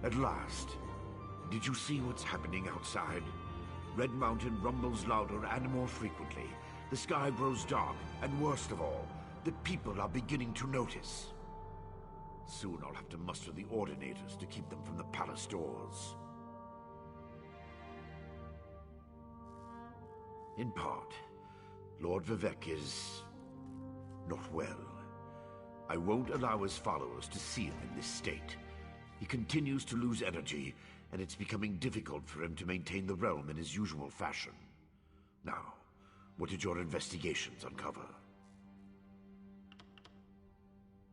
At last. Did you see what's happening outside? Red Mountain rumbles louder and more frequently. The sky grows dark, and worst of all, the people are beginning to notice. Soon I'll have to muster the Ordinators to keep them from the palace doors. In part, Lord Vivec is not well. I won't allow his followers to see him in this state. He continues to lose energy, and it's becoming difficult for him to maintain the realm in his usual fashion. Now, what did your investigations uncover?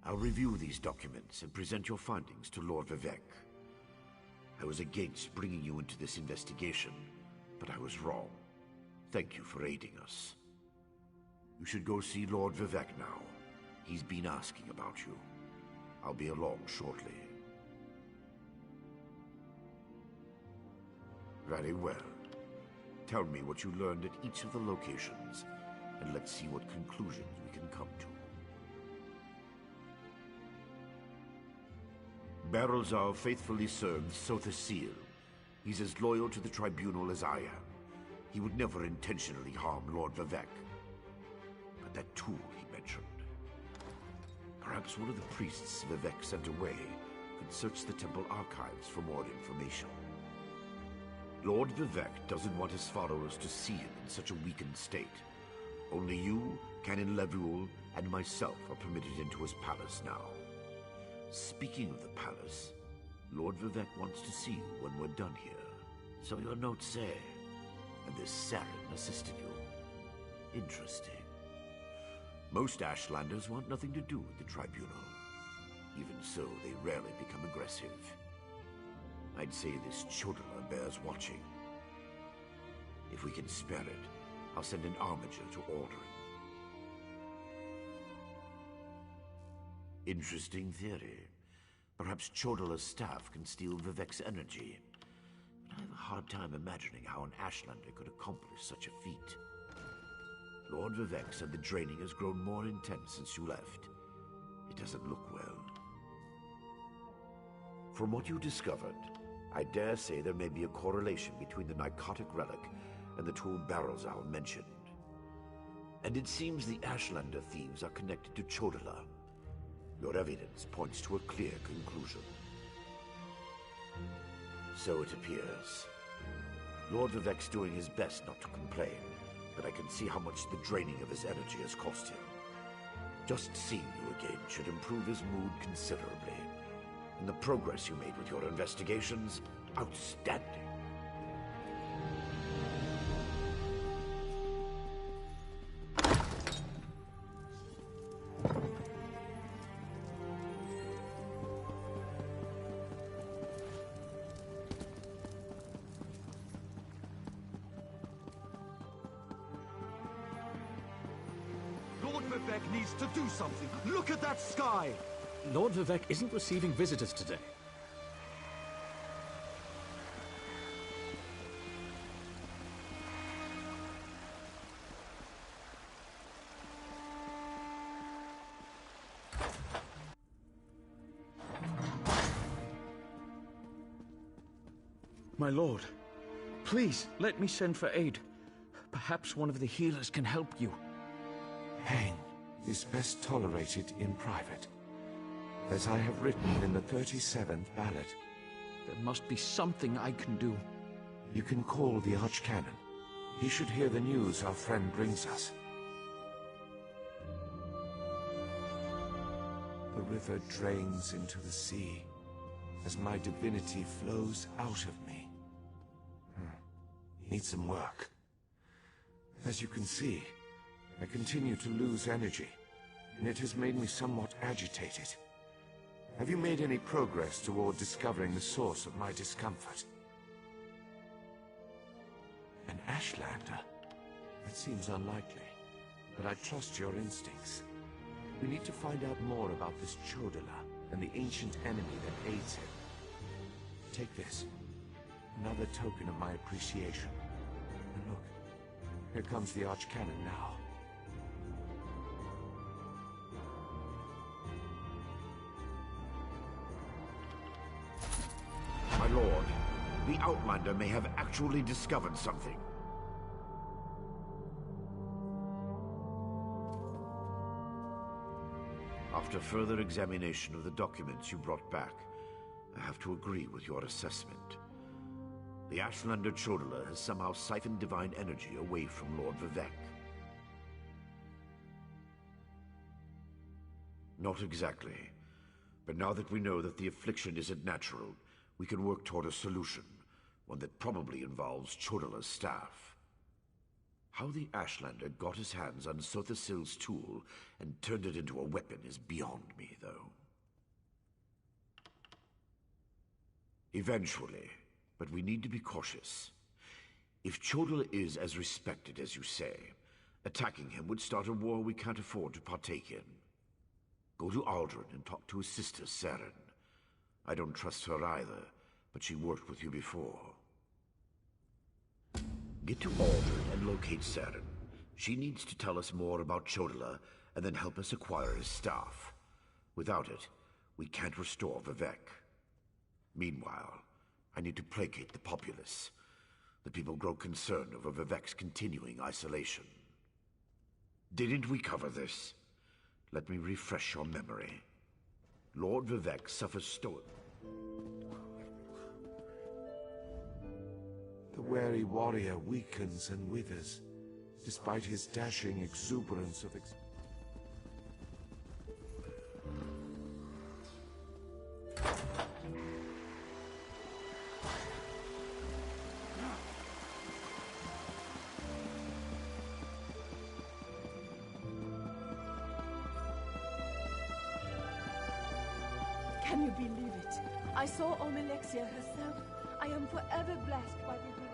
I'll review these documents and present your findings to Lord Vivec. I was against bringing you into this investigation, but I was wrong. Thank you for aiding us. You should go see Lord Vivec now. He's been asking about you. I'll be along shortly. Very well. Tell me what you learned at each of the locations, and let's see what conclusions we can come to. Barrelzal faithfully serves Sotha Sil. He's as loyal to the Tribunal as I am. He would never intentionally harm Lord Vivec. But that tool he mentioned... Perhaps one of the priests Vivec sent away could search the temple archives for more information. Lord Vivec doesn't want his followers to see him in such a weakened state. Only you, Canon Levuel, and myself are permitted into his palace now. Speaking of the palace, Lord Vivec wants to see you when we're done here. So your notes say, and this Saren assisted you. Interesting. Most Ashlanders want nothing to do with the Tribunal. Even so, they rarely become aggressive. I'd say this Chodala bears watching. If we can spare it, I'll send an armiger to Aldrin. Interesting theory. Perhaps Chodala's staff can steal Vivec's energy. But I have a hard time imagining how an Ashlander could accomplish such a feat. Lord Vivec said the draining has grown more intense since you left. It doesn't look well. From what you discovered, I dare say there may be a correlation between the Nicotic relic and the tool Barrelzal mentioned. And it seems the Ashlander thieves are connected to Chodala. Your evidence points to a clear conclusion. So it appears. Lord Vivec's doing his best not to complain, but I can see how much the draining of his energy has cost him. Just seeing you again should improve his mood considerably. And the progress you made with your investigations, outstanding. Lord Vivec needs to do something. Look at that sky! Lord Vivec isn't receiving visitors today. My lord, please let me send for aid. Perhaps one of the healers can help you. Pain is best tolerated in private, as I have written in the 37th ballad. There must be something I can do. You can call the Archcanon. He should hear the news our friend brings us. The river drains into the sea as my divinity flows out of me. Needs some work. As you can see, I continue to lose energy, and it has made me somewhat agitated. Have you made any progress toward discovering the source of my discomfort? An Ashlander? That seems unlikely, but I trust your instincts. We need to find out more about this Chodala and the ancient enemy that aids him. Take this. Another token of my appreciation. And look, here comes the Archcanon now. lord, the Outlander may have actually discovered something. After further examination of the documents you brought back, I have to agree with your assessment. The Ashlander Chodala has somehow siphoned divine energy away from Lord Vivec. Not exactly. But now that we know that the affliction isn't natural, we can work toward a solution, one that probably involves Chodala's staff. How the Ashlander got his hands on Sothasil's tool and turned it into a weapon is beyond me, though. Eventually, but we need to be cautious. If Chodala is as respected as you say, attacking him would start a war we can't afford to partake in. Go to Aldrin and talk to his sister, Saren. I don't trust her either, but she worked with you before. Get to Aldrin and locate Saren. She needs to tell us more about Chodala, and then help us acquire his staff. Without it, we can't restore Vivec. Meanwhile, I need to placate the populace. The people grow concerned over Vivec's continuing isolation. Didn't we cover this? Let me refresh your memory. Lord Vivec suffers The wary warrior weakens and withers, despite his dashing exuberance of Can you believe it? I saw Omelexia herself. I am forever blessed by the healing.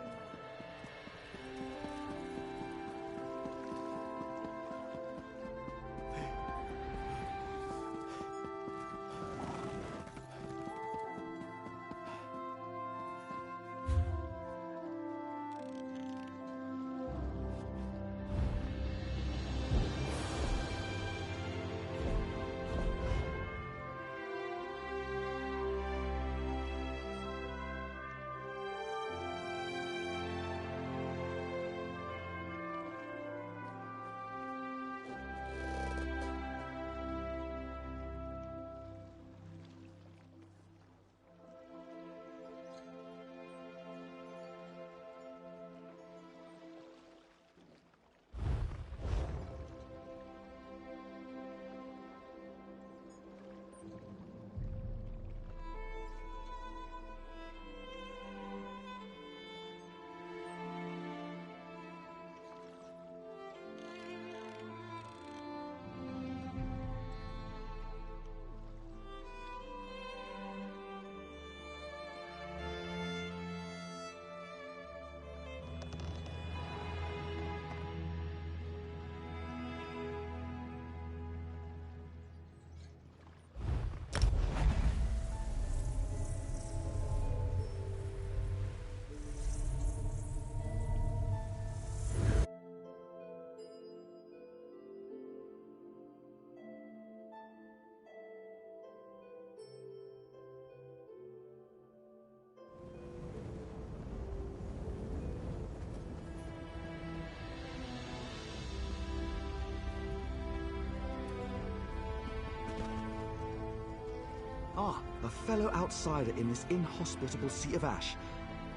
Ah, a fellow outsider in this inhospitable Sea of Ash.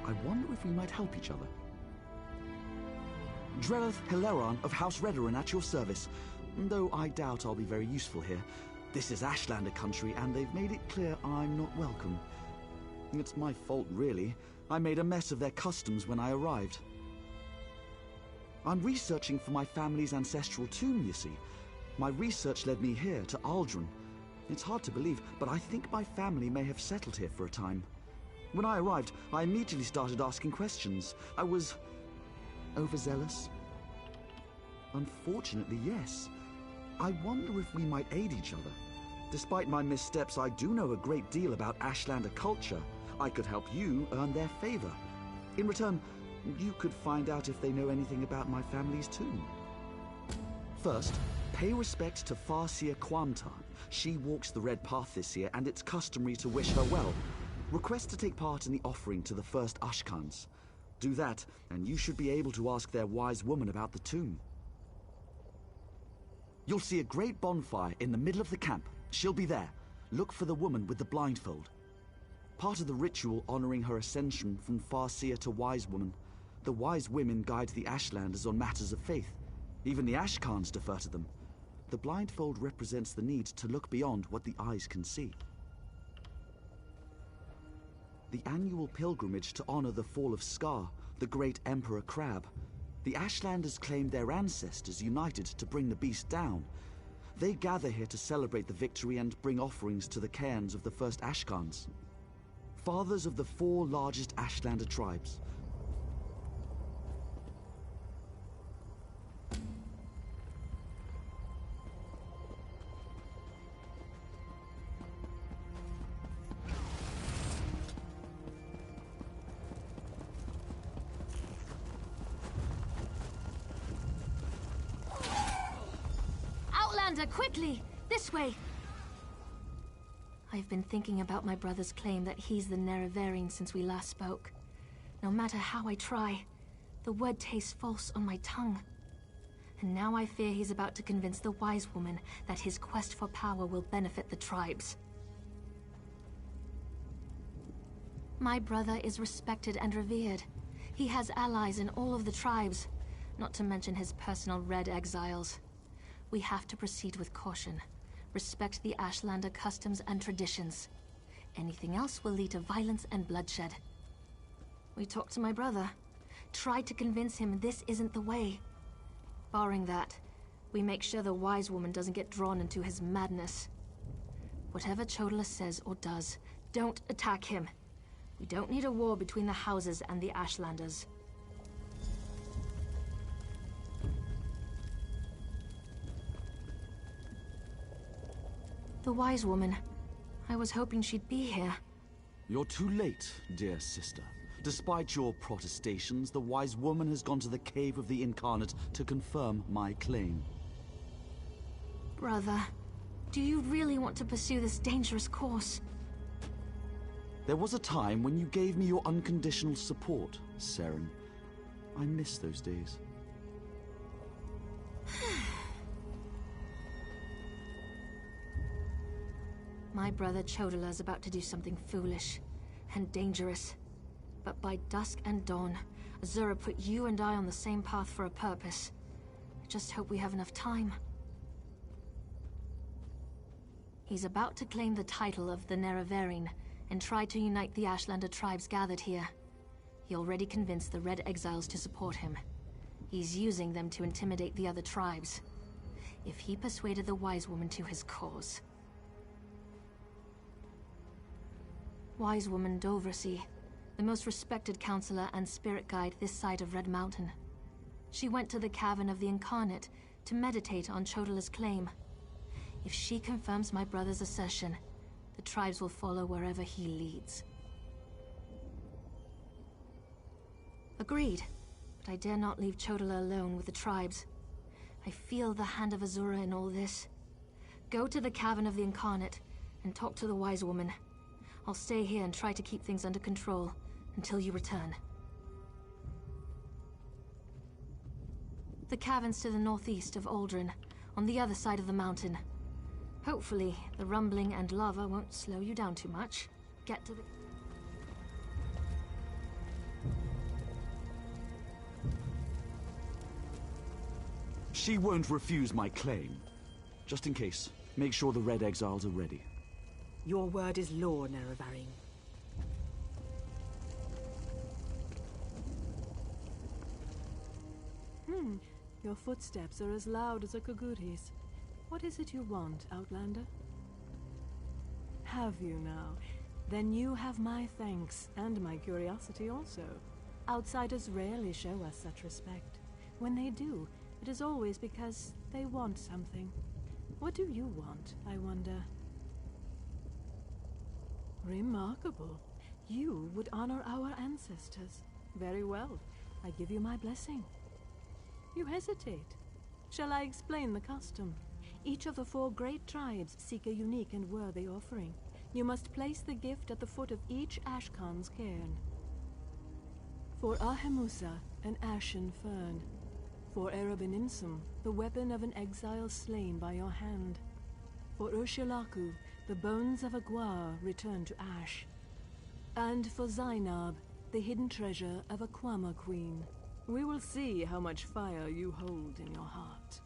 I wonder if we might help each other. Drellith Hilaran of House Redoran at your service. Though I doubt I'll be very useful here. This is Ashlander country, and they've made it clear I'm not welcome. It's my fault, really. I made a mess of their customs when I arrived. I'm researching for my family's ancestral tomb, you see. My research led me here, to Aldrin. It's hard to believe, but I think my family may have settled here for a time. When I arrived, I immediately started asking questions. I was overzealous? Unfortunately, yes. I wonder if we might aid each other. Despite my missteps, I do know a great deal about Ashlander culture. I could help you earn their favor. In return, you could find out if they know anything about my family's tomb. First, pay respect to Farseer Quantar. She walks the Red Path this year, and it's customary to wish her well. Request to take part in the offering to the first Ashkans. Do that, and you should be able to ask their wise woman about the tomb. You'll see a great bonfire in the middle of the camp. She'll be there. Look for the woman with the blindfold. Part of the ritual honoring her ascension from Farseer to Wise Woman. The Wise Women guide the Ashlanders on matters of faith. Even the Ashkans defer to them. The blindfold represents the need to look beyond what the eyes can see. The annual pilgrimage to honor the fall of Scar, the great Emperor Crab. The Ashlanders claimed their ancestors united to bring the beast down. They gather here to celebrate the victory and bring offerings to the cairns of the first Ashkans. Fathers of the 4 largest Ashlander tribes. Outlander, quickly! This way! I've been thinking about my brother's claim that he's the Nerevarine since we last spoke. No matter how I try, the word tastes false on my tongue. And now I fear he's about to convince the Wise Woman that his quest for power will benefit the tribes. My brother is respected and revered. He has allies in all of the tribes, not to mention his personal Red Exiles. We have to proceed with caution. Respect the Ashlander customs and traditions. Anything else will lead to violence and bloodshed. We talked to my brother. Tried to convince him this isn't the way. Barring that, we make sure the Wise Woman doesn't get drawn into his madness. Whatever Chodola says or does, don't attack him. We don't need a war between the houses and the Ashlanders. The Wise Woman. I was hoping she'd be here. You're too late, dear sister. Despite your protestations, the Wise Woman has gone to the Cave of the Incarnate to confirm my claim. Brother, do you really want to pursue this dangerous course? There was a time when you gave me your unconditional support, Seren. I miss those days. My brother Chodola's about to do something foolish and dangerous. But by dusk and dawn, Azura put you and I on the same path for a purpose. I just hope we have enough time. He's about to claim the title of the Nerevarine and try to unite the Ashlander tribes gathered here. He already convinced the Red Exiles to support him. He's using them to intimidate the other tribes. If he persuaded the Wise Woman to his cause... Wise Woman Dovracy, the most respected counselor and spirit guide this side of Red Mountain. She went to the Cavern of the Incarnate to meditate on Chodola's claim. If she confirms my brother's assertion, the tribes will follow wherever he leads. Agreed, but I dare not leave Chodola alone with the tribes. I feel the hand of Azura in all this. Go to the Cavern of the Incarnate and talk to the Wise Woman. I'll stay here and try to keep things under control until you return. The cavern's to the northeast of Aldrin, on the other side of the mountain. Hopefully, the rumbling and lava won't slow you down too much. Get to the... She won't refuse my claim. Just in case, make sure the Red Exiles are ready. Your word is law, Nerevarine. Your footsteps are as loud as a Koguti's. What is it you want, Outlander? Have you now? Then you have my thanks, and my curiosity also. Outsiders rarely show us such respect. When they do, it is always because they want something. What do you want, I wonder? Remarkable. You would honor our ancestors. Very well. I give you my blessing. You hesitate. Shall I explain the custom? Each of the 4 great tribes seek a unique and worthy offering. you must place the gift at the foot of each Ashkan's cairn. For Ahemusa, an ashen fern. For Erebeninsum, the weapon of an exile slain by your hand. For Urshilaku, the bones of a Gwar returned to ash. And for Zainab, the hidden treasure of a Kwama queen. We will see how much fire you hold in your heart.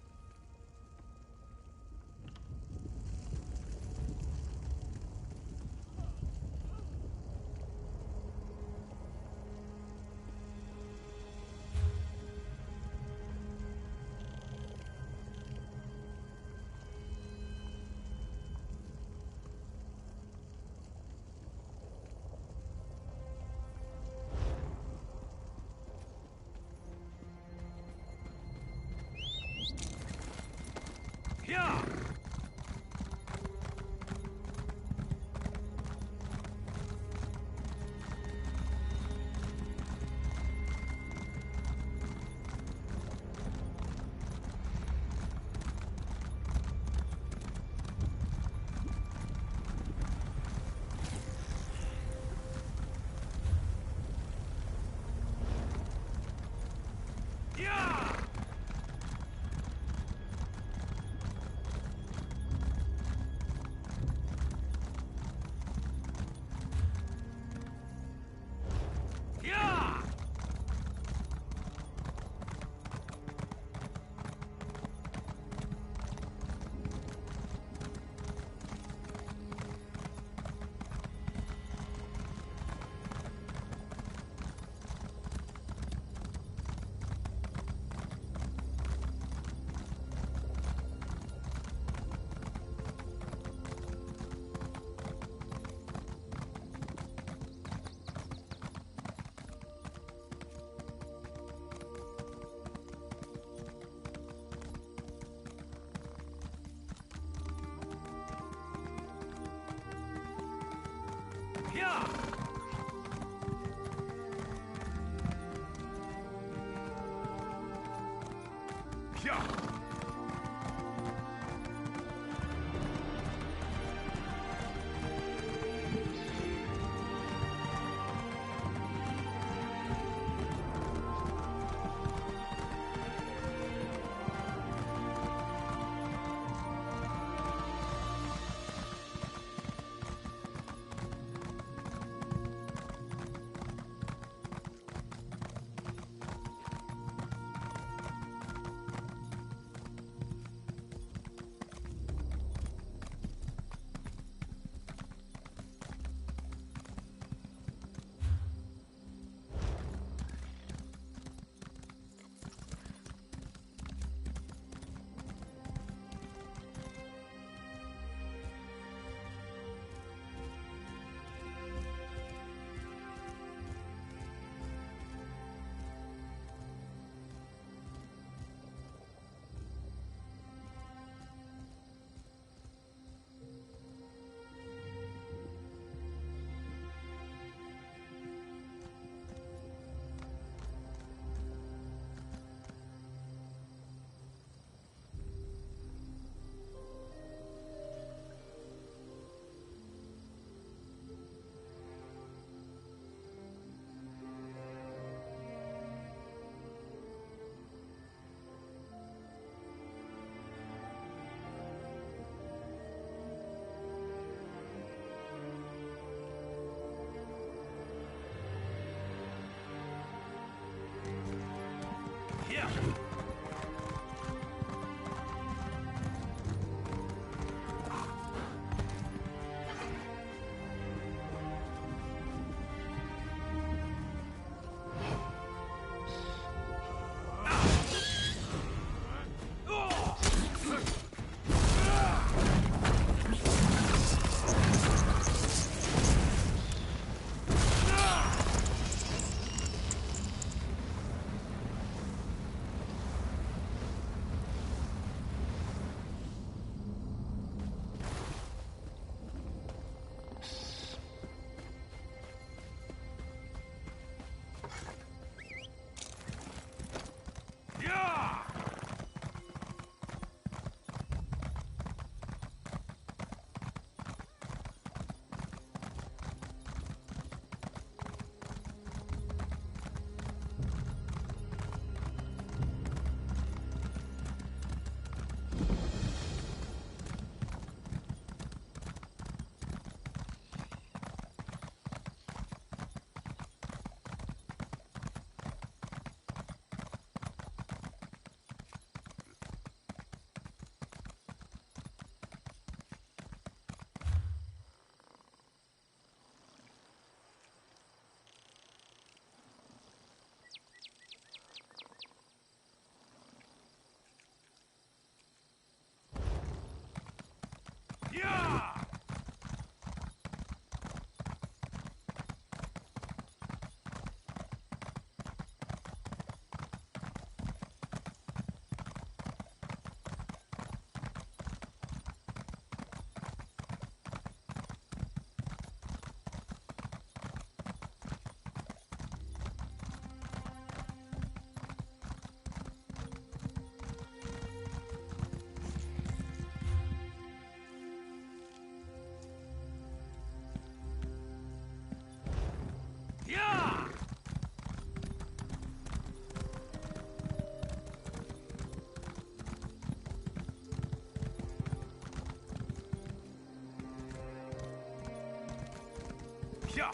Yeah.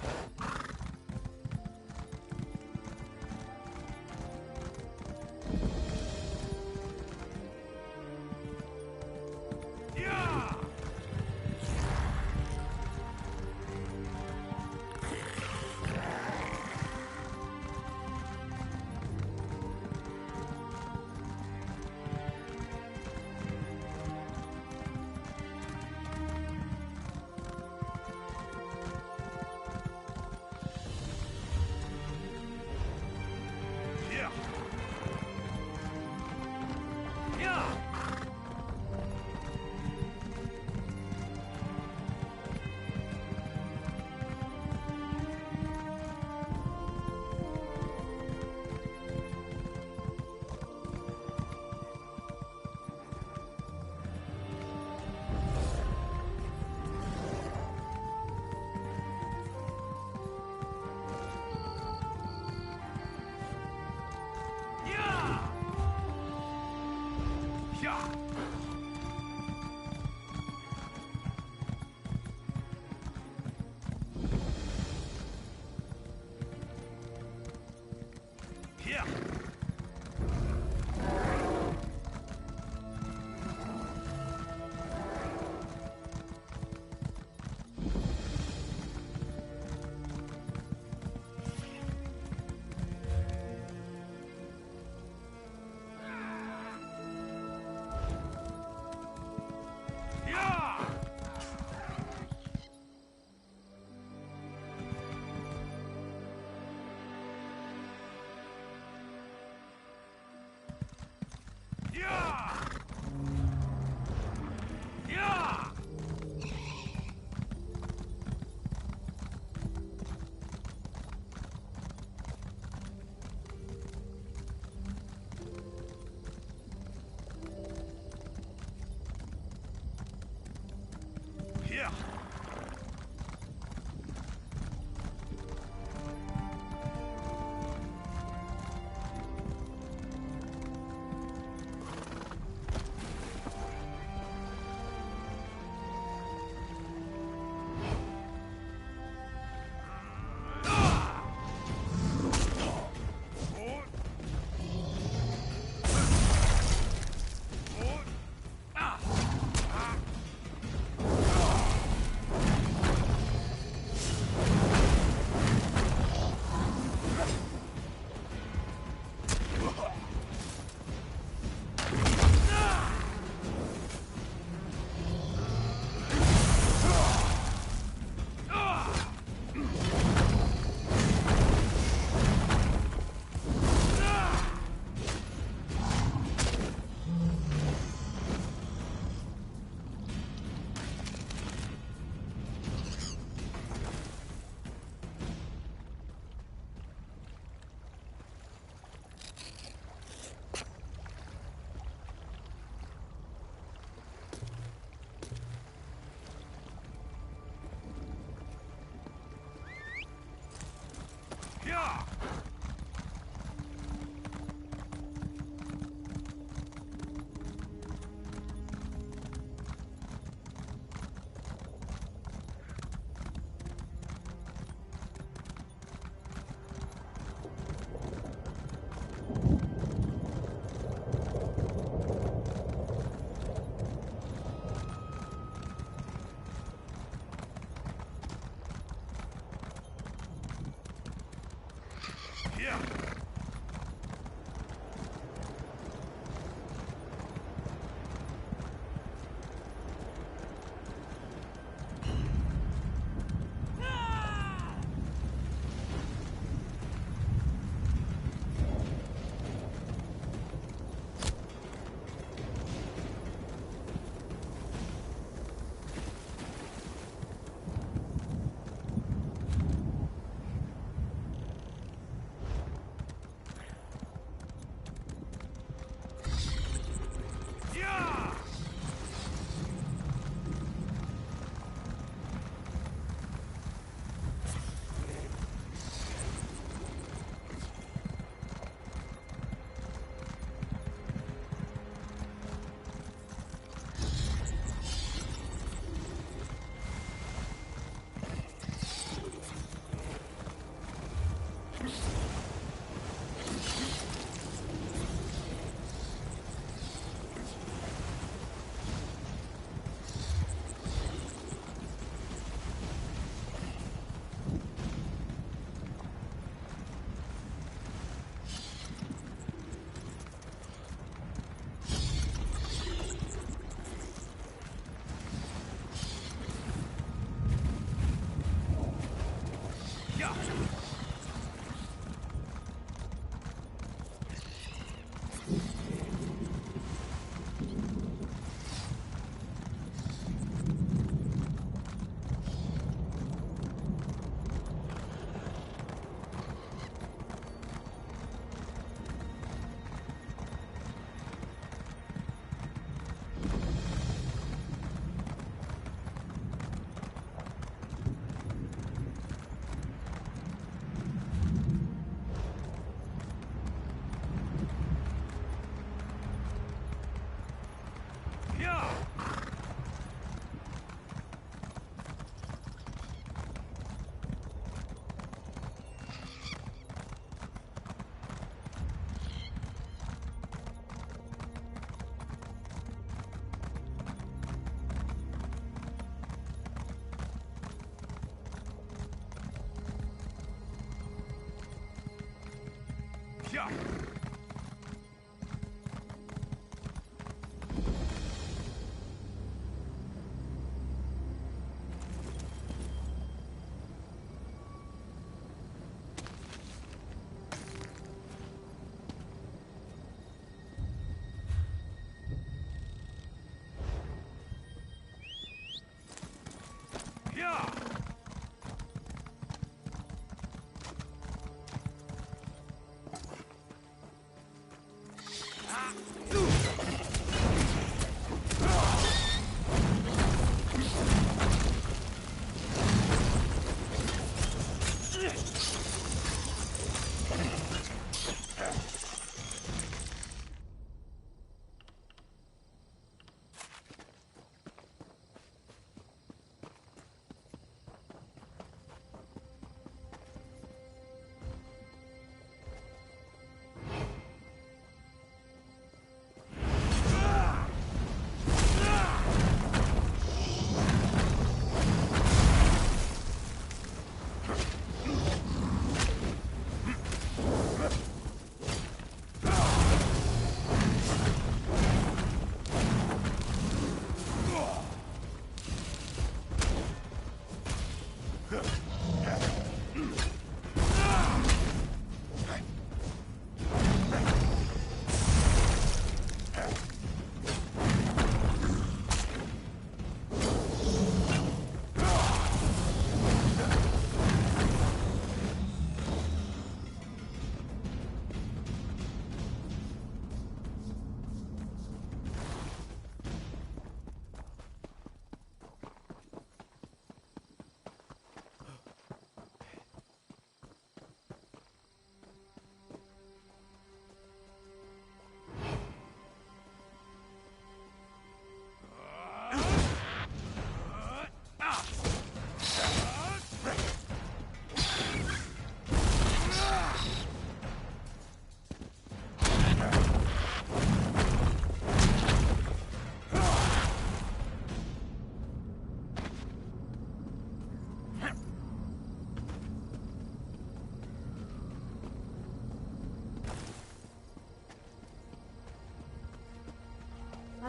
Yeah.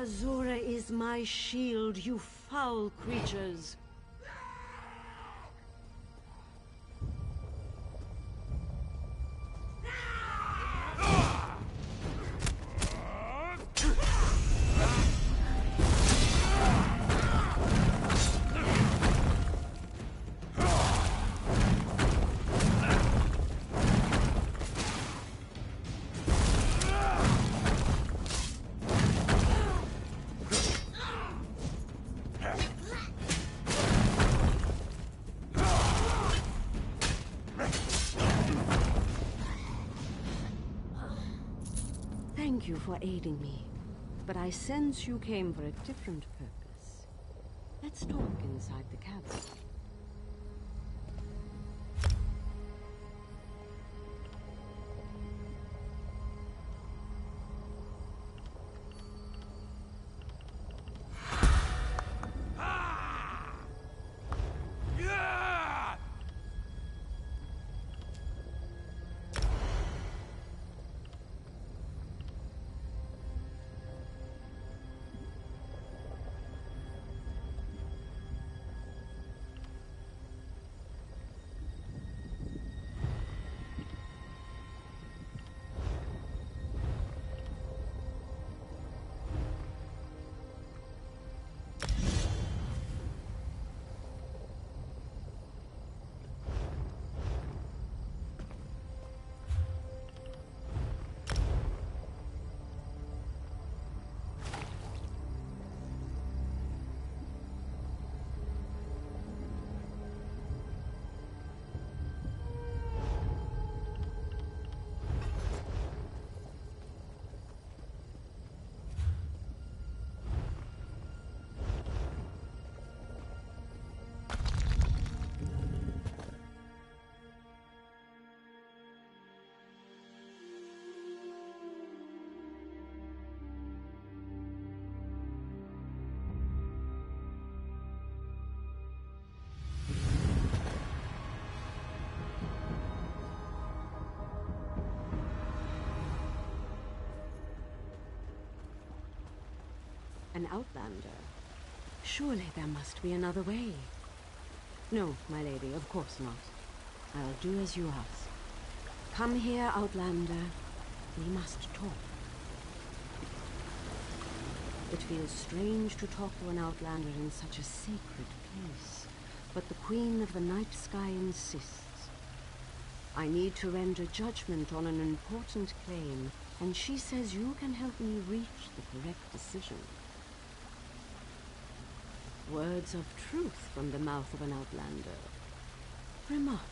Azura is my shield, you foul creatures. Thank you for aiding me, but I sense you came for a different purpose. Let's talk inside the cabin. An outlander? Surely there must be another way. No, my lady, of course not. I'll do as you ask. Come here, outlander. We must talk. It feels strange to talk to an outlander in such a sacred place, but the Queen of the Night Sky insists. I need to render judgment on an important claim, and she says you can help me reach the correct decision. Words of truth from the mouth of an outlander. Remarkable.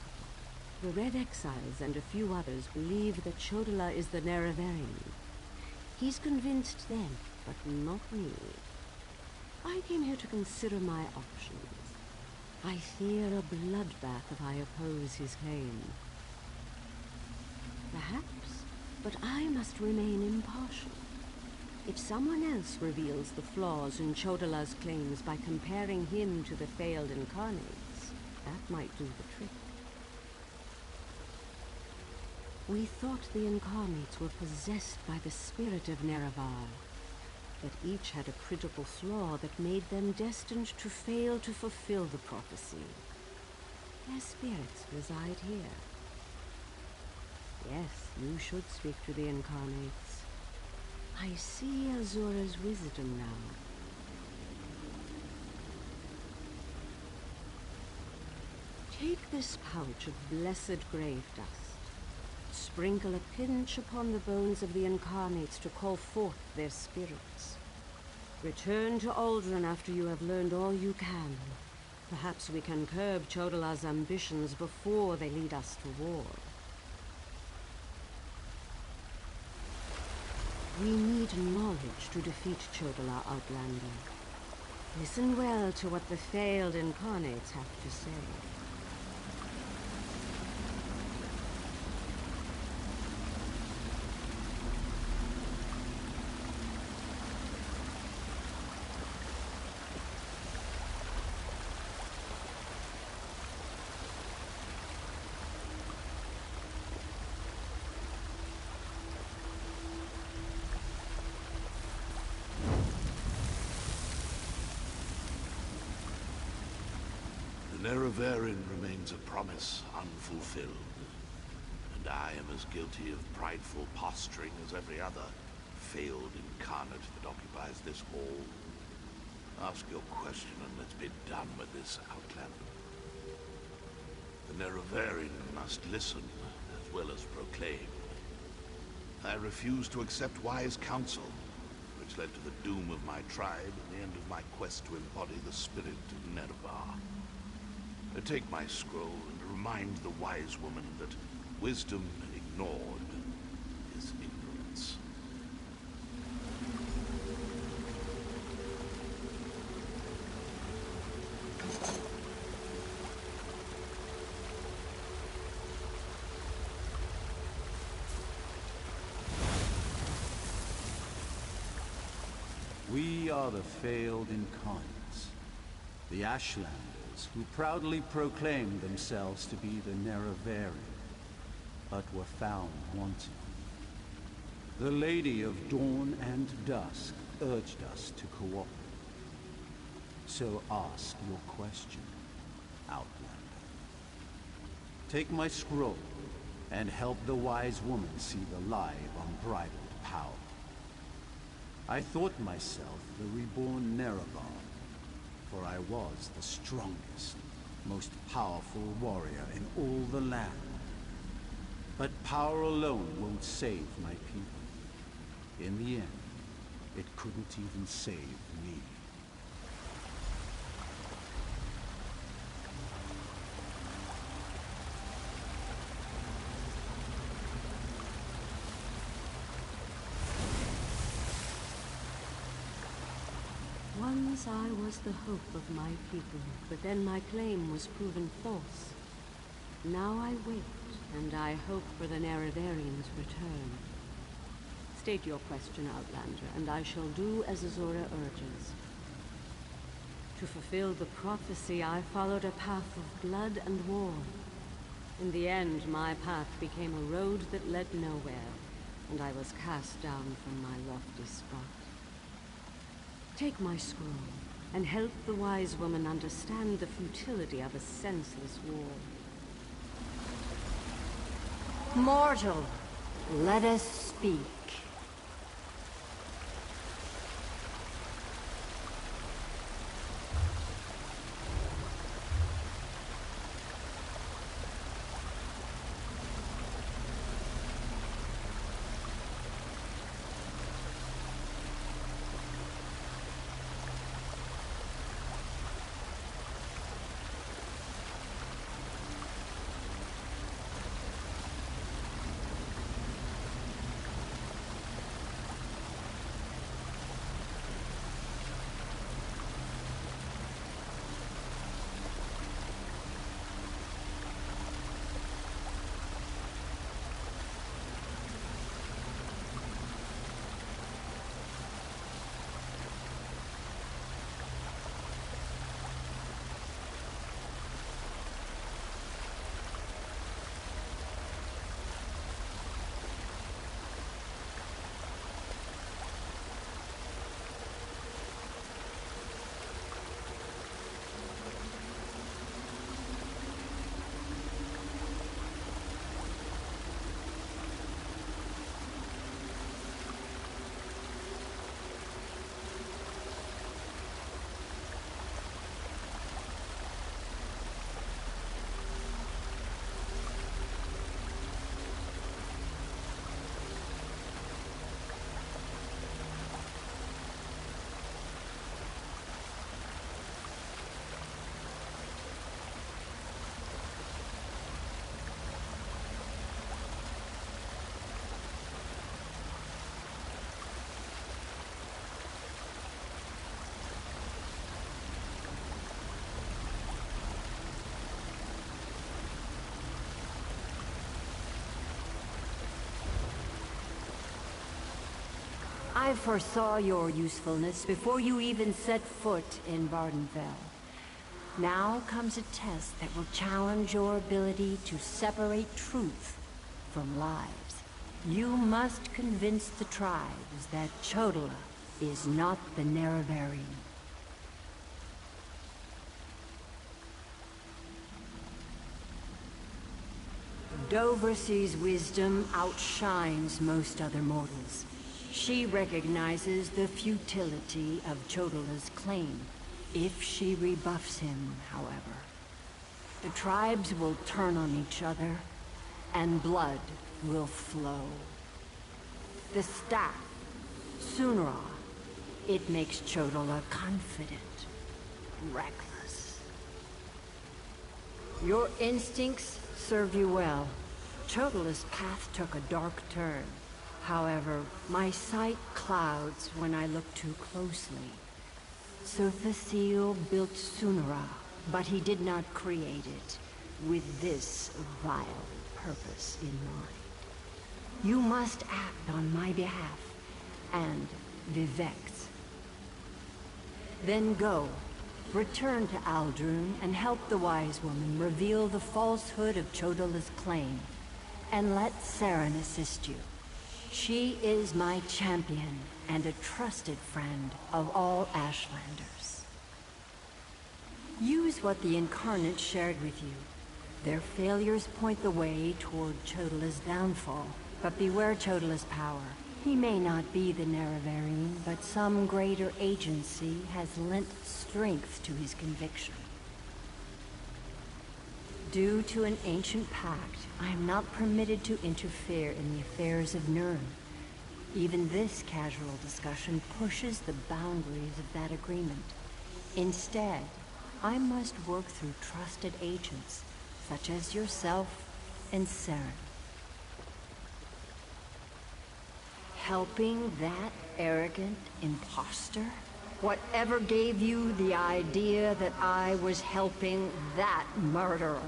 The Red Exiles and a few others believe that Chodola is the Nerevarine. He's convinced them, but not me. I came here to consider my options. I fear a bloodbath if I oppose his claim. Perhaps, but I must remain impartial. If someone else reveals the flaws in Chodola's claims by comparing him to the failed incarnates, that might do the trick. We thought the incarnates were possessed by the spirit of Nerevar, that each had a critical flaw that made them destined to fail to fulfill the prophecy. Their spirits reside here. Yes, you should speak to the incarnates. I see Azora's wisdom now. Take this pouch of blessed grave dust. Sprinkle a pinch upon the bones of the incarnates to call forth their spirits. Return to Aldrin after you have learned all you can. Perhaps we can curb Chodola's ambitions before they lead us to war. We need knowledge to defeat Chodola, Outlander. Listen well to what the failed incarnates have to say. The Nerevarine remains a promise unfulfilled, and I am as guilty of prideful posturing as every other failed incarnate that occupies this hall. Ask your question and let's be done with this, Outlander. The Nerevarine must listen as well as proclaim. I refuse to accept wise counsel, which led to the doom of my tribe and the end of my quest to embody the spirit of Nerevar. Take my scroll and remind the wise woman that wisdom ignored is ignorance. We are the failed incarnates, the Ashlanders, who proudly proclaimed themselves to be the Nerevarine, but were found wanting. The Lady of Dawn and Dusk urged us to cooperate. So ask your question, Outlander. Take my scroll and help the wise woman see the lie of unbridled power. I thought myself the reborn Nerevar, for I was the strongest, most powerful warrior in all the land. But power alone won't save my people. In the end, it couldn't even save me. Once I was the hope of my people, but then my claim was proven false. Now I wait, and I hope for the Nerevarion's return. State your question, Outlander, and I shall do as Azora urges. To fulfill the prophecy, I followed a path of blood and war. In the end, my path became a road that led nowhere, and I was cast down from my lofty spot. Take my scroll, and help the wise woman understand the futility of a senseless war. Mortal, let us speak. I foresaw your usefulness before you even set foot in Vardenfell. Now comes a test that will challenge your ability to separate truth from lies. You must convince the tribes that Chodola is not the Nerevarine. Doversy's wisdom outshines most other mortals. She recognizes the futility of Chodola's claim. If she rebuffs him, however, the tribes will turn on each other, and blood will flow. The staff, Sunra, it makes Chodola confident, reckless. Your instincts served you well. Chodola's path took a dark turn. However, my sight clouds when I look too closely. Sothasil built Sunra, but he did not create it with this vile purpose in mind. You must act on my behalf, and Vivec's. Then go, return to Aldrune, and help the wise woman reveal the falsehood of Chodola's claim, and let Saren assist you. She is my champion and a trusted friend of all Ashlanders. Use what the Incarnate shared with you. Their failures point the way toward Chodola's downfall, but beware Chodola's power. He may not be the Nerevarine, but some greater agency has lent strength to his conviction. Due to an ancient pact, I am not permitted to interfere in the affairs of Nirn. Even this casual discussion pushes the boundaries of that agreement. Instead, I must work through trusted agents, such as yourself and Saren. Helping that arrogant imposter? Whatever gave you the idea that I was helping that murderer?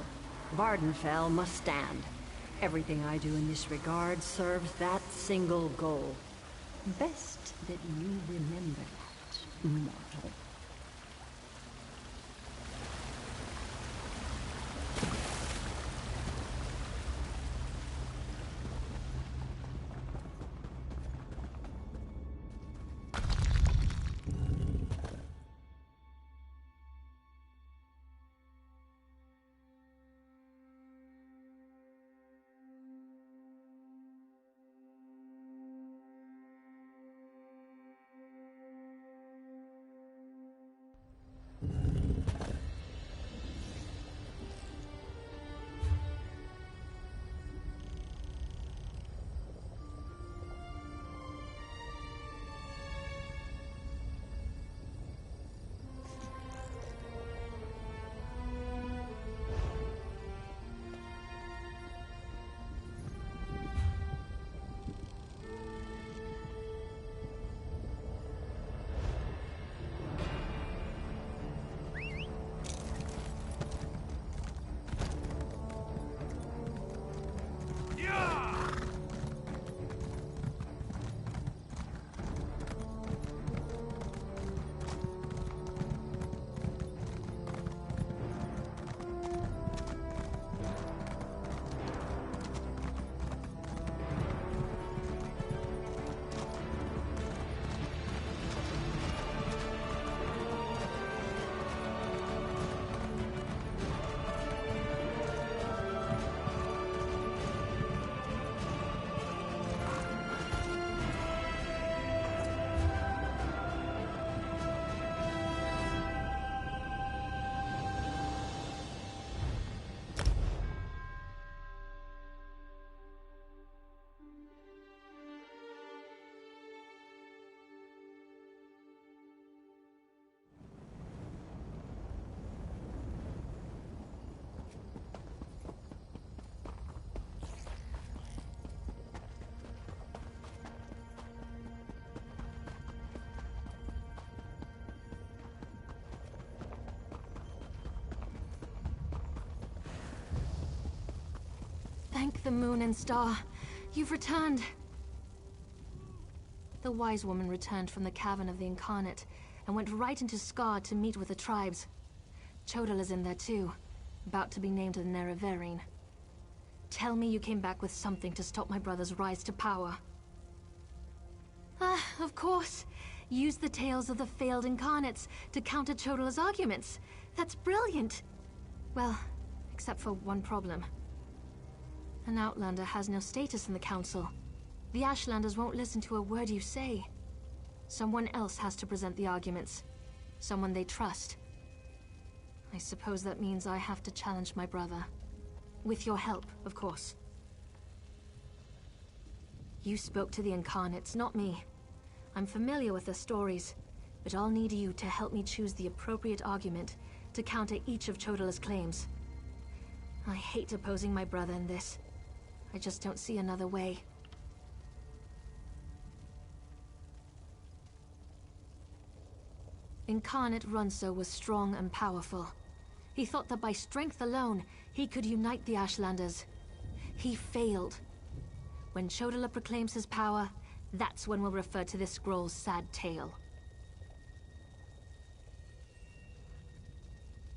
Vardenfell must stand. Everything I do in this regard serves that single goal. Best that you remember that, mortal. Thank the moon and star. You've returned. The wise woman returned from the Cavern of the Incarnate and went right into Scar to meet with the tribes. Chodala's in there too, about to be named the Nerevarine. Tell me you came back with something to stop my brother's rise to power. Ah, of course. Use the tales of the failed Incarnates to counter Chodala's arguments. That's brilliant. Well, except for one problem. An Outlander has no status in the Council. The Ashlanders won't listen to a word you say. Someone else has to present the arguments. Someone they trust. I suppose that means I have to challenge my brother. With your help, of course. You spoke to the Incarnates, not me. I'm familiar with their stories, but I'll need you to help me choose the appropriate argument to counter each of Chodala's claims. I hate opposing my brother in this. I just don't see another way. Incarnate Runso was strong and powerful. He thought that by strength alone, he could unite the Ashlanders. He failed. When Chodala proclaims his power, that's when we'll refer to this scroll's sad tale.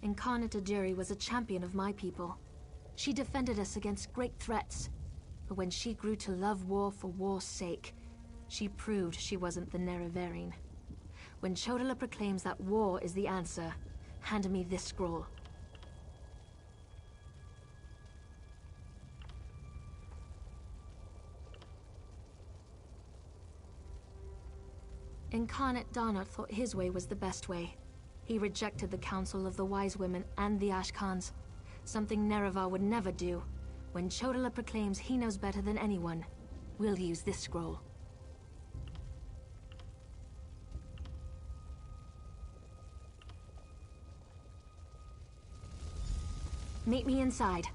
Incarnate Ajiri was a champion of my people. She defended us against great threats. But when she grew to love war for war's sake, she proved she wasn't the Nerevarine. When Chodala proclaims that war is the answer, hand me this scroll. Incarnate Darnot thought his way was the best way. He rejected the Council of the Wise Women and the Ashkans, something Nerevar would never do. When Chodala proclaims he knows better than anyone, we'll use this scroll. Meet me inside.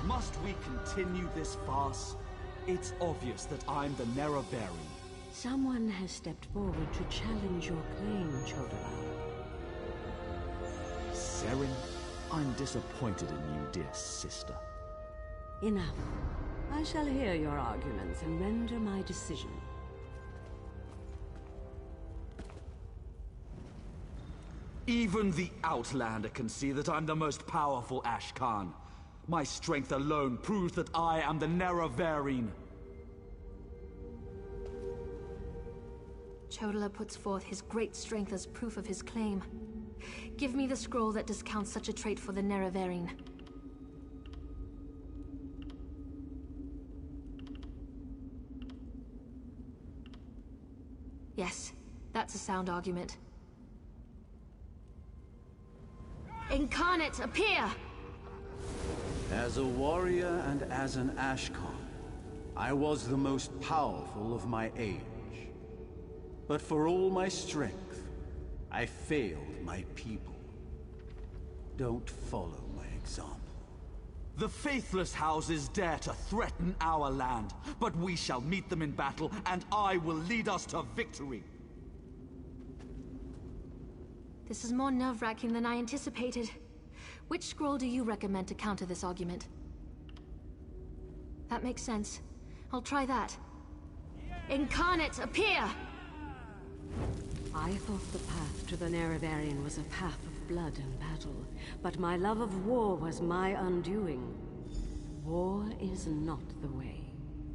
Must we continue this farce? It's obvious that I'm the Nerevarine. Someone has stepped forward to challenge your claim, Chodala. Seren, I'm disappointed in you, dear sister. Enough. I shall hear your arguments and render my decision. Even the Outlander can see that I'm the most powerful Ashkan. My strength alone proves that I am the Nerevarine. Chodala puts forth his great strength as proof of his claim. Give me the scroll that discounts such a trait for the Nerevarine. Yes, that's a sound argument. Incarnate, appear! As a warrior and as an Ashkan, I was the most powerful of my age. But for all my strength, I failed my people. Don't follow my example. The faithless houses dare to threaten our land, but we shall meet them in battle, and I will lead us to victory. This is more nerve-wracking than I anticipated. Which scroll do you recommend to counter this argument? That makes sense. I'll try that. Incarnate, appear! I thought the path to the Nerevarine was a path of blood and battle, but my love of war was my undoing. War is not the way.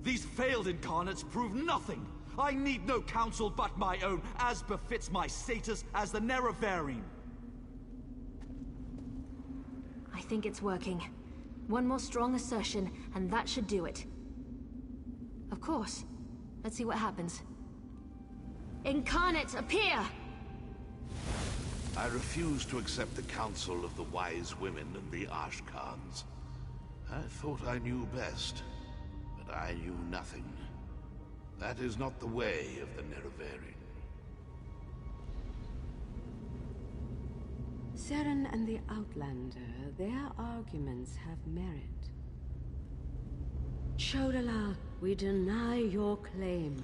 These failed incarnates prove nothing! I need no counsel but my own, as befits my status as the Nerevarine. I think it's working. One more strong assertion, and that should do it. Of course. Let's see what happens. Incarnate, appear! I refuse to accept the counsel of the Wise Women and the Ashkans. I thought I knew best, but I knew nothing. That is not the way of the Nerevarine. Seren and the Outlander, their arguments have merit. Chodala, we deny your claim.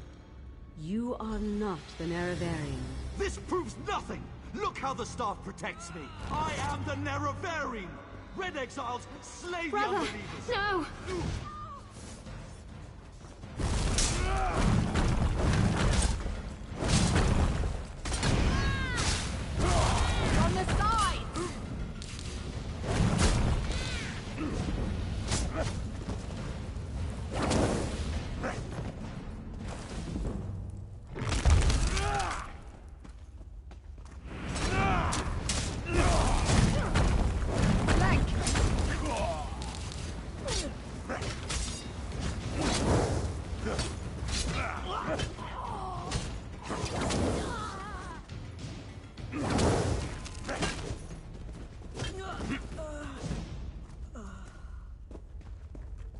You are not the Nerevarine. This proves nothing! Look how the staff protects me! I am the Nerevarine! Red Exiles, slay the unbelievers! No! On the side!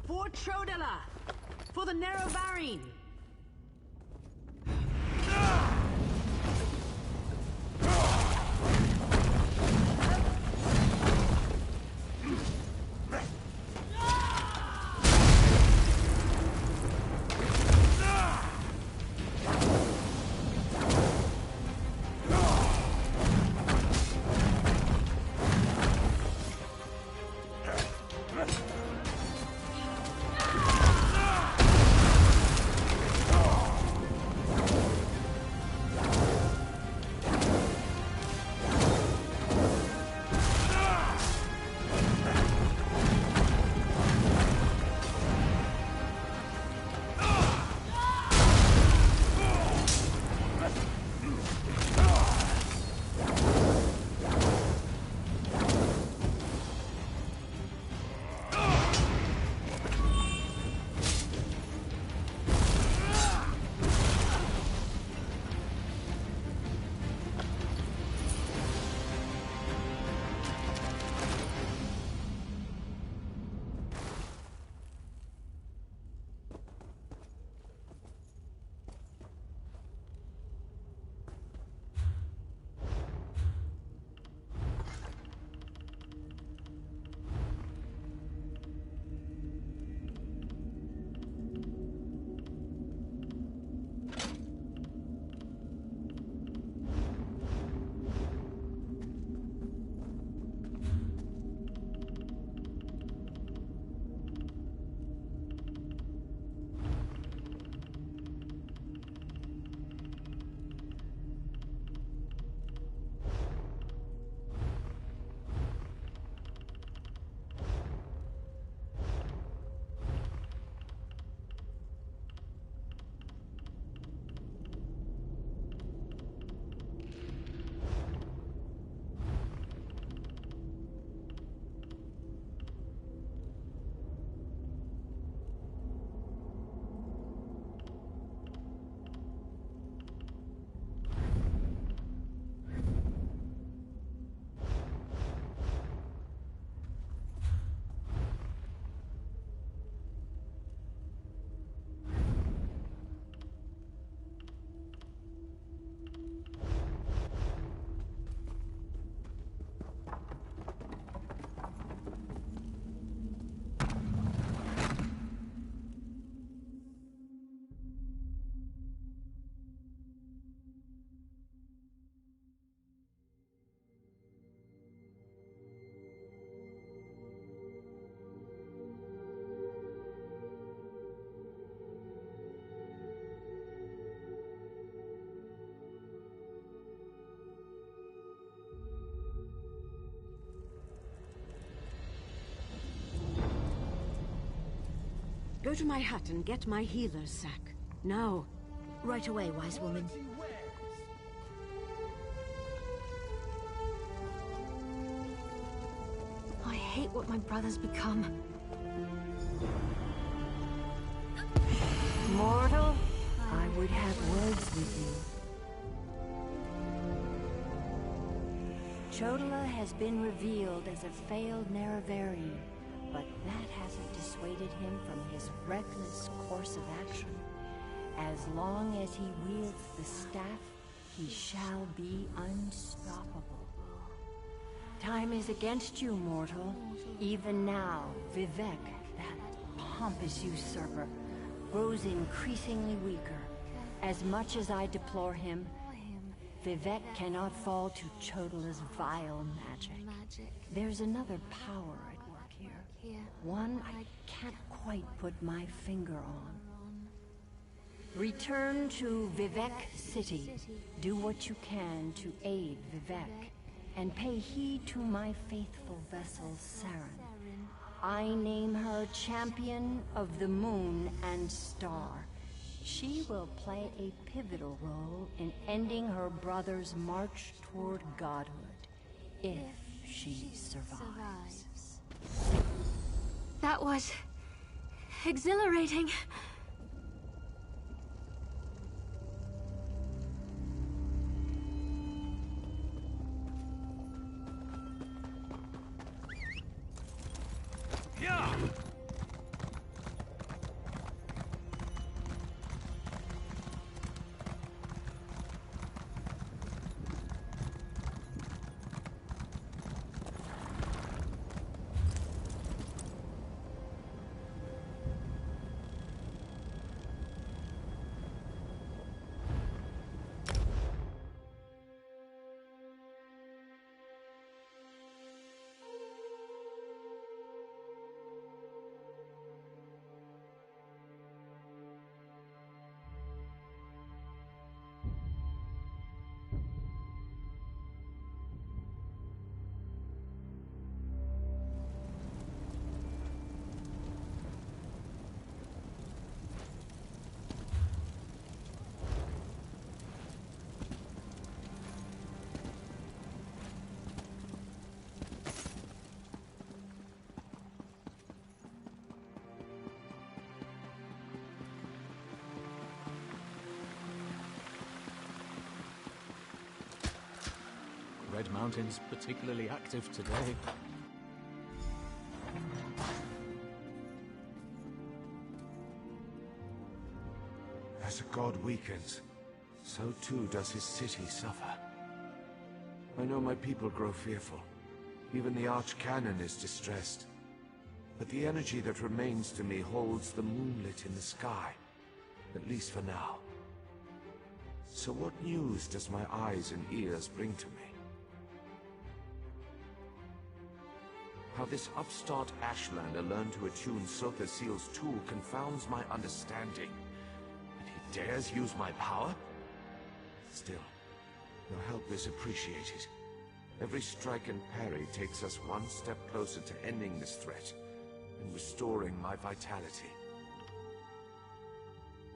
For Chodala! For the Nerevarine! Go to my hut and get my healer's sack. Now. Right away, wise woman. I hate what my brother's become. Mortal, I would have words with you. Chodala has been revealed as a failed Nerevarine, but that hasn't dissuaded him from his reckless course of action. As long as he wields the staff, he shall be unstoppable. Time is against you, mortal. Even now, Vivec, that pompous usurper, grows increasingly weaker. As much as I deplore him, Vivec cannot fall to Chodala's vile magic. There's another power at work here. One I can't quite put my finger on. Return to Vivec City. Do what you can to aid Vivec, and pay heed to my faithful vessel, Saren. I name her Champion of the Moon and Star. She will play a pivotal role in ending her brother's march toward godhood, if she survives. That was exhilarating. Yeah! Red Mountain's particularly active today. As a god weakens, so too does his city suffer. I know my people grow fearful. Even the Archcanon is distressed. But the energy that remains to me holds the moonlit in the sky, at least for now. So what news does my eyes and ears bring to me? How this upstart Ashlander learned to attune Sotha Seal's tool confounds my understanding. And he dares use my power? Still, your help is appreciated. Every strike and parry takes us one step closer to ending this threat and restoring my vitality.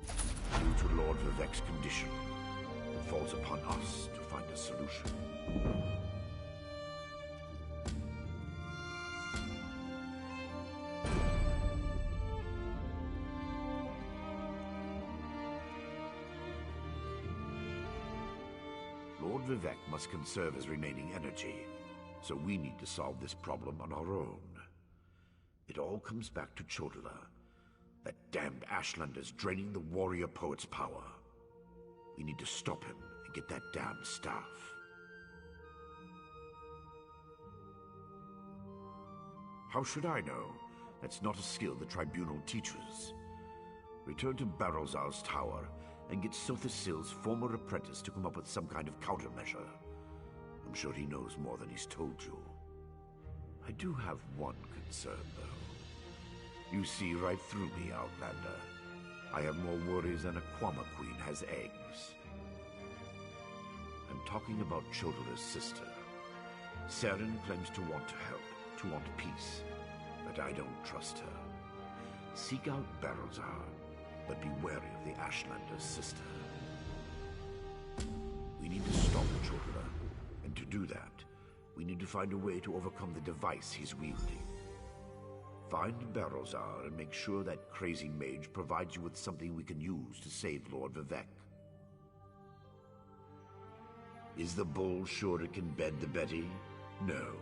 Due to Lord Vivec's condition, it falls upon us to find a solution. Lord Vivec must conserve his remaining energy, so we need to solve this problem on our own. It all comes back to Chodala. That damned Ashlander's draining the warrior poet's power. We need to stop him and get that damned staff. How should I know? That's not a skill the Tribunal teaches. Return to Barrowzal's tower and get Sotha Seal's former apprentice to come up with some kind of countermeasure. I'm sure he knows more than he's told you. I do have one concern, though. You see right through me, Outlander. I have more worries than a Quama Queen has eggs. I'm talking about Chodala's sister. Saren claims to want to help, to want peace, but I don't trust her. Seek out Barrowzal, but be wary of the Ashlander's sister. We need to stop Chodala, and to do that, we need to find a way to overcome the device he's wielding. Find Barrowzal and make sure that crazy mage provides you with something we can use to save Lord Vivec. Is the bull sure it can bed the Betty? No.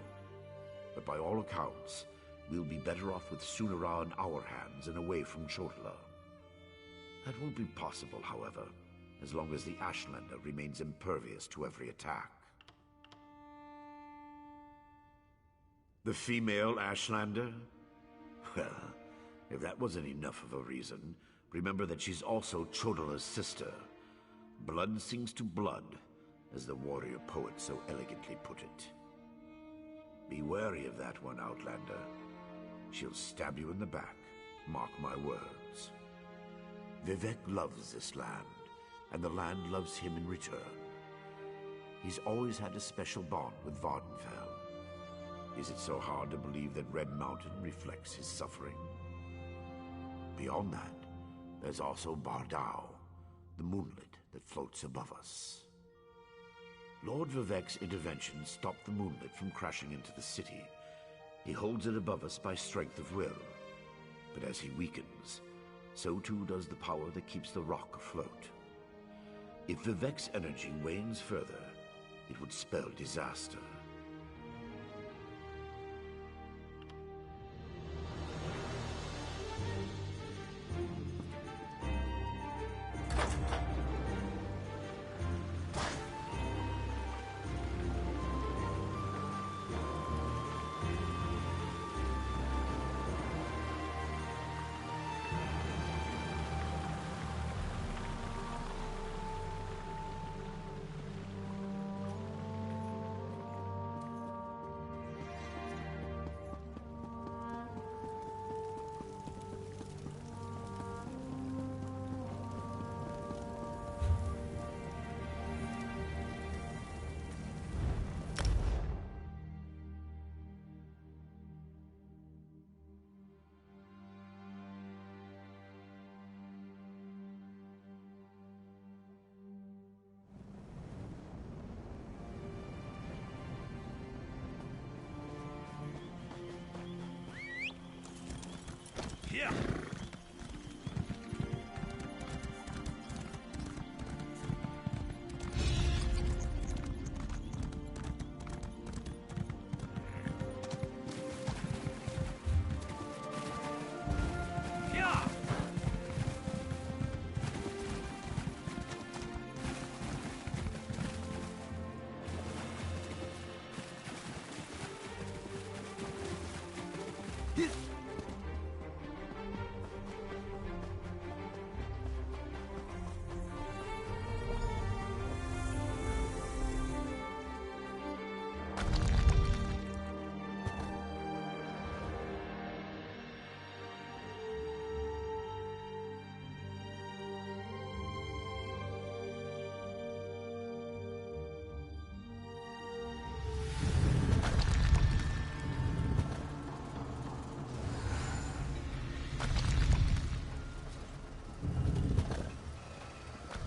But by all accounts, we'll be better off with Sunera in our hands and away from Chotala. That won't be possible, however, as long as the Ashlander remains impervious to every attack. The female Ashlander? Well, if that wasn't enough of a reason, remember that she's also Chotala's sister. Blood sings to blood, as the warrior poet so elegantly put it. Be wary of that one, Outlander. She'll stab you in the back, mark my words. Vivec loves this land, and the land loves him in return. He's always had a special bond with Vvardenfell. Is it so hard to believe that Red Mountain reflects his suffering? Beyond that, there's also Bardau, the moonlet that floats above us. Lord Vivec's intervention stopped the moonlet from crashing into the city. He holds it above us by strength of will. But as he weakens, so too does the power that keeps the rock afloat. If Vivec's energy wanes further, it would spell disaster. Yeah.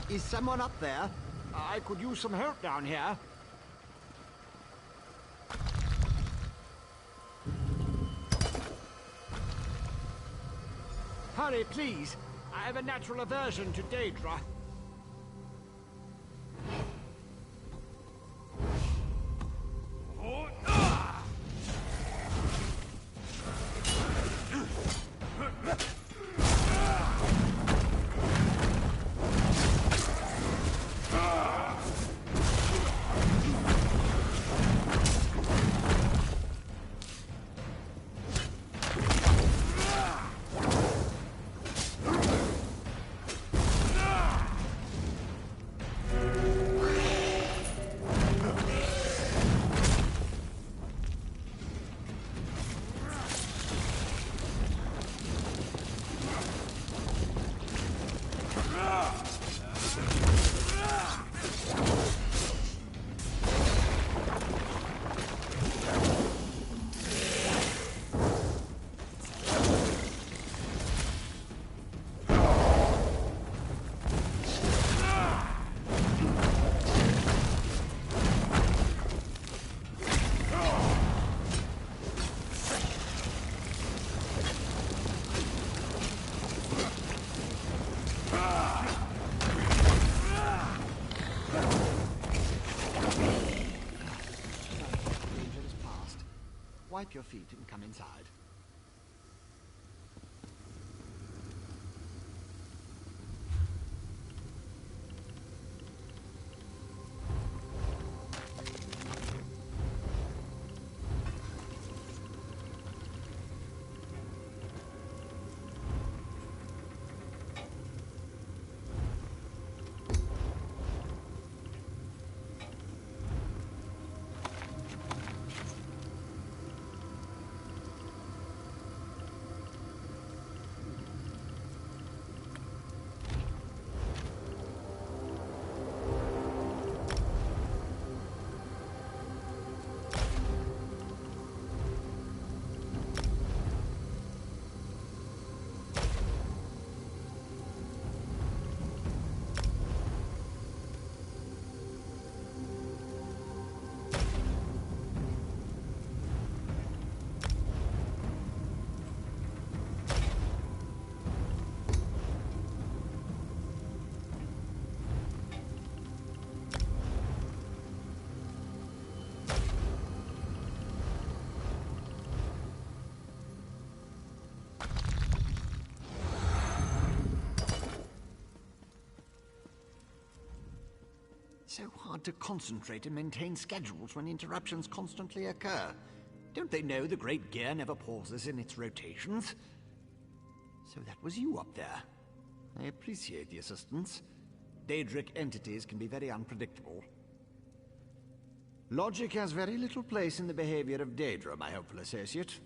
Is someone up there? I could use some help down here. Hurry, please. I have a natural aversion to Daedra. Wipe your feet and come inside. So hard to concentrate and maintain schedules when interruptions constantly occur. Don't they know the Great Gear never pauses in its rotations? So that was you up there. I appreciate the assistance. Daedric entities can be very unpredictable. Logic has very little place in the behavior of Daedra, my hopeful associate.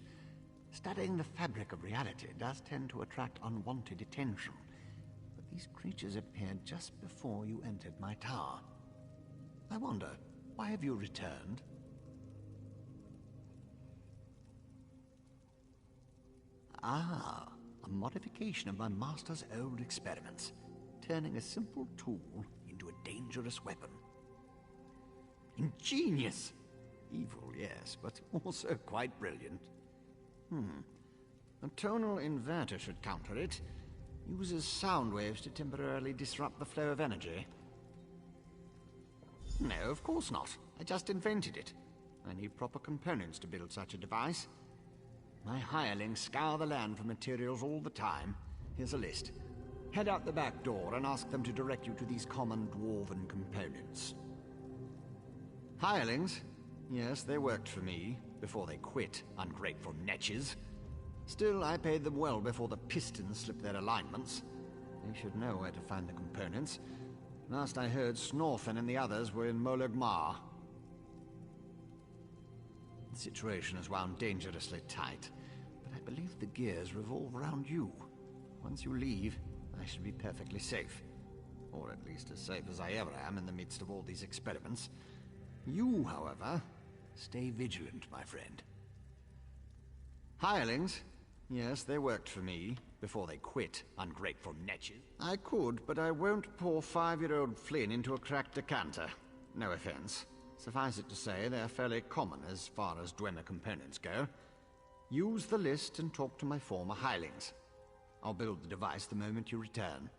Studying the fabric of reality does tend to attract unwanted attention. But these creatures appeared just before you entered my tower. I wonder, why have you returned? Ah, a modification of my master's old experiments, turning a simple tool into a dangerous weapon. Ingenious! Evil, yes, but also quite brilliant. A tonal inverter should counter it. Uses sound waves to temporarily disrupt the flow of energy. No, of course not. I just invented it. I need proper components to build such a device. My hirelings scour the land for materials all the time. Here's a list. Head out the back door and ask them to direct you to these common dwarven components. Hirelings? Yes, they worked for me, before they quit, ungrateful netches. Still, I paid them well before the pistons slipped their alignments. They should know where to find the components. Last I heard, Snorfen and the others were in Molag Mar. The situation is wound dangerously tight, but I believe the gears revolve around you. Once you leave, I should be perfectly safe. Or at least as safe as I ever am in the midst of all these experiments. You, however, stay vigilant, my friend. Hirelings? Yes, they worked for me, before they quit, ungrateful netches. I could, but I won't pour 5-year-old Flynn into a cracked decanter. No offense. Suffice it to say, they're fairly common as far as Dwemer components go. Use the list and talk to my former hirelings. I'll build the device the moment you return.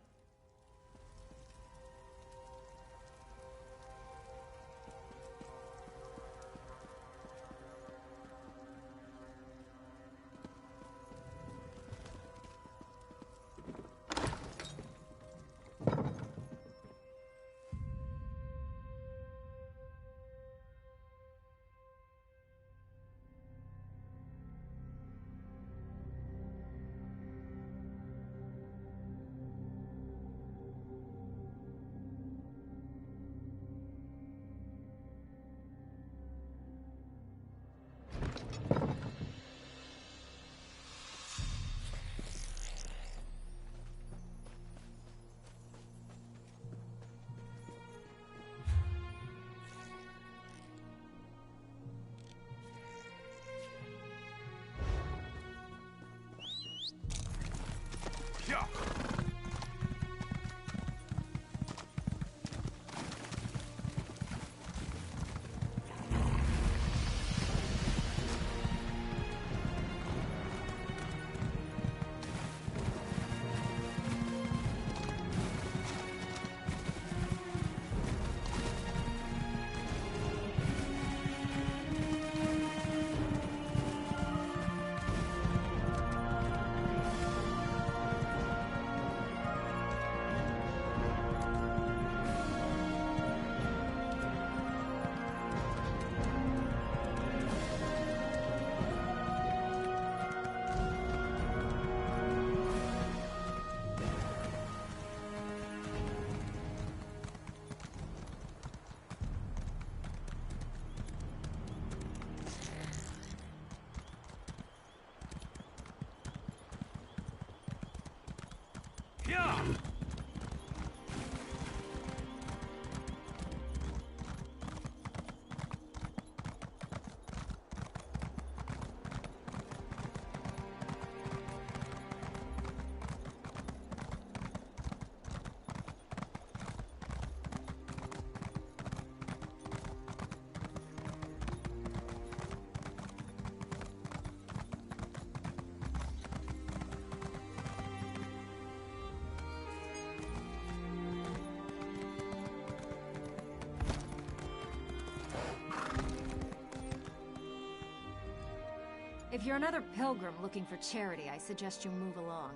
If you're another pilgrim looking for charity, I suggest you move along.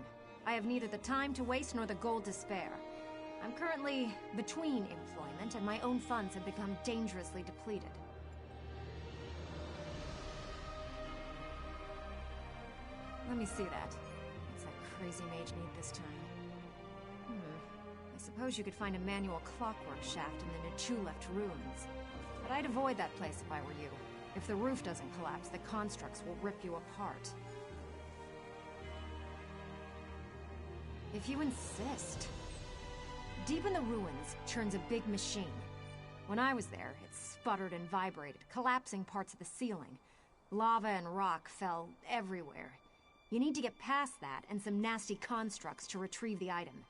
I have neither the time to waste nor the gold to spare. I'm currently between employment, and my own funds have become dangerously depleted. Let me see that. What's that crazy mage need this time? I suppose you could find a manual clockwork shaft in the Nichuleft ruins. But I'd avoid that place if I were you. If the roof doesn't collapse, the constructs will rip you apart. If you insist. Deep in the ruins churns a big machine. When I was there, it sputtered and vibrated, collapsing parts of the ceiling. Lava and rock fell everywhere. You need to get past that and some nasty constructs to retrieve the item.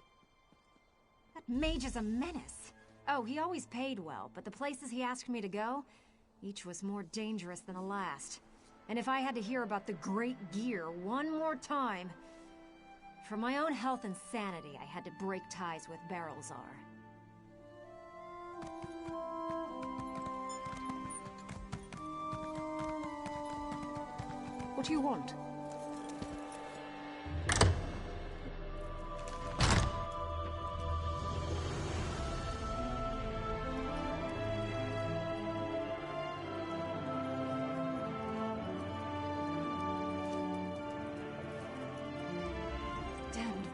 That mage is a menace. Oh, he always paid well, but the places he asked me to go, each was more dangerous than the last. And if I had to hear about the Great Gear one more time... For my own health and sanity, I had to break ties with Barrelzar. What do you want?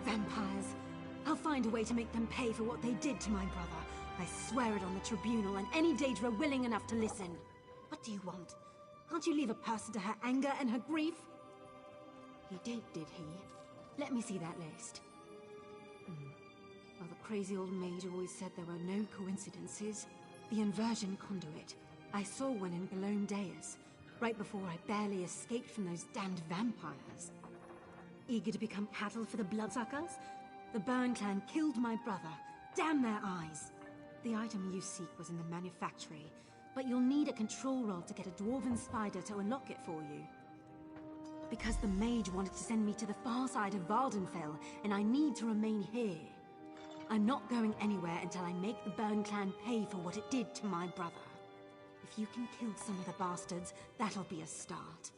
Vampires. I'll find a way to make them pay for what they did to my brother. I swear it on the tribunal and any Daedra willing enough to listen. What do you want? Can't you leave a person to her anger and her grief? He did he? Let me see that list. Well, the crazy old mage always said there were no coincidences. The inversion conduit. I saw one in Galone Deus, right before I barely escaped from those damned vampires. Eager to become cattle for the Bloodsuckers? The Burn Clan killed my brother. Damn their eyes. The item you seek was in the manufactory, but you'll need a control roll to get a dwarven spider to unlock it for you. Because the mage wanted to send me to the far side of Vardenfell, and I need to remain here. I'm not going anywhere until I make the Burn Clan pay for what it did to my brother. If you can kill some of the bastards, that'll be a start.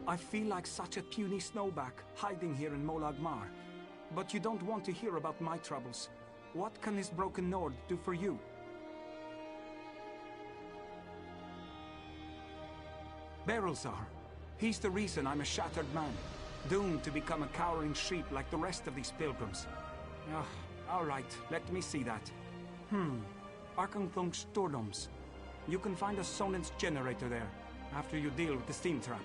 I feel like such a puny snowback, hiding here in Molag Mar. But you don't want to hear about my troubles. What can this broken Nord do for you? Berelzar. He's the reason I'm a shattered man, doomed to become a cowering sheep like the rest of these pilgrims. All right, let me see that. Arkanthung Stordoms. You can find a Sonen's generator there, after you deal with the steam trap.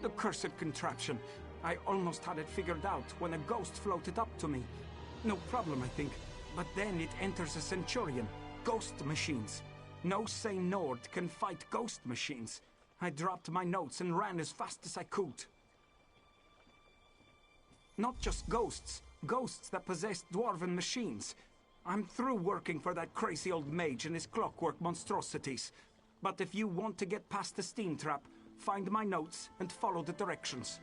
The cursed contraption. I almost had it figured out when a ghost floated up to me. No problem, I think. But then it enters a Centurion. Ghost machines. No sane Nord can fight ghost machines. I dropped my notes and ran as fast as I could. Not just ghosts. Ghosts that possess dwarven machines. I'm through working for that crazy old mage and his clockwork monstrosities. But if you want to get past the steam trap, find my notes and follow the directions.